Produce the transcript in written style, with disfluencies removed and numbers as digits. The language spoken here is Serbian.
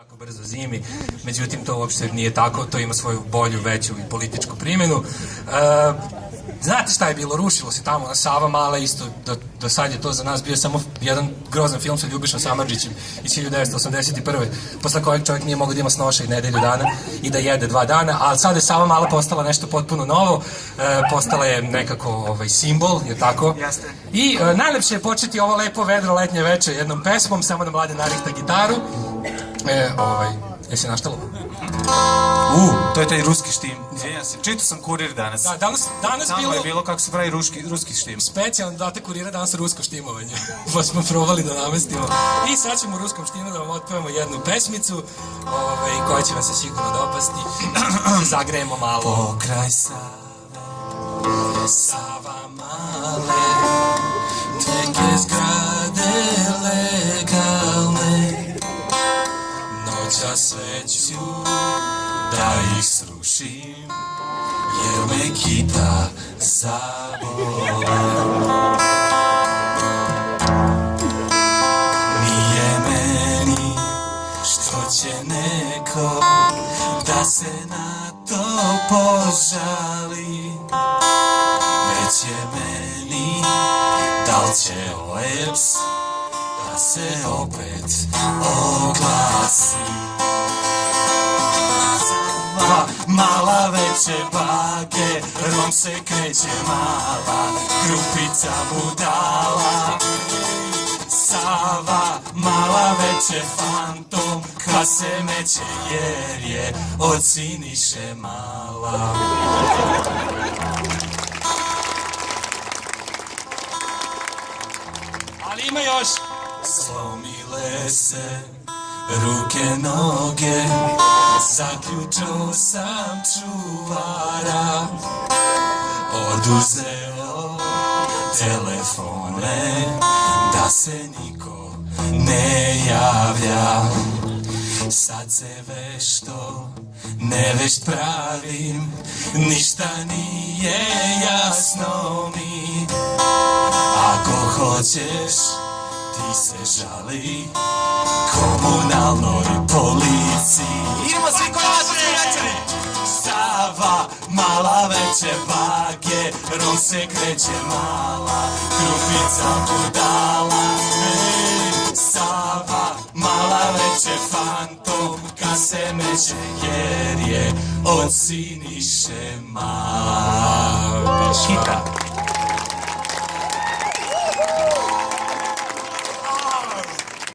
Tako brzo zimi, međutim to uopšte nije tako, to ima svoju bolju, veću i političku primjenu. Znate šta je bilo, rušilo se tamo na Savamala, isto do sad je to za nas bio samo jedan grozan film sa Ljubišom Samardžićem iz 1981. posle kojeg čovjek nije mogao da ima snoša i nedelju dana i da jede 2 dana, ali sad je Savamala postala nešto potpuno novo, postala je nekako simbol, je tako? Jeste. I najlepše je početi ovo lepo vedro letnje veče jednom pesmom, samo da Mladen narihta gitaru. Jesi naštalo? To je taj ruski štim. Izvinjam se, čitao sam Kurir danas. Da, danas Tamo je bilo kako se pravi ruski štim. specijalno date Kurira, danas rusko štimovanje. Pa smo probali da namestimo. I sad ćemo u ruskom štimu da vam otpevamo jednu pesmicu, koja će vam se sigurno dopasti. Zagrejemo malo. Pokraj Sava male, neke zgrade legalne, noća sveću da ih srušim, jer me kita zabole. Nije meni što će neko da se na to požali, već je meni da li će OEBS da se opet oglasi. Mala veće bage, rom se kreće mala, grupica budala. Sava, mala veće fantom, ka se meće jer je od Siniše mala. Ali ima još. Slomile se ruke, noge, zaključao sam čuvara, oduzeo telefone da se niko ne javlja. Sad se vešto, nevešt pravim, ništa nije jasno mi. Ako hoćeš, ti se žali komunalnoj policiji. Idemo svi konačni večeri! Sava, mala veće bage, rom se kreće mala, grupica budala. Sava, mala veće fantom, ka se meće jer je od Siniše mala. Kita.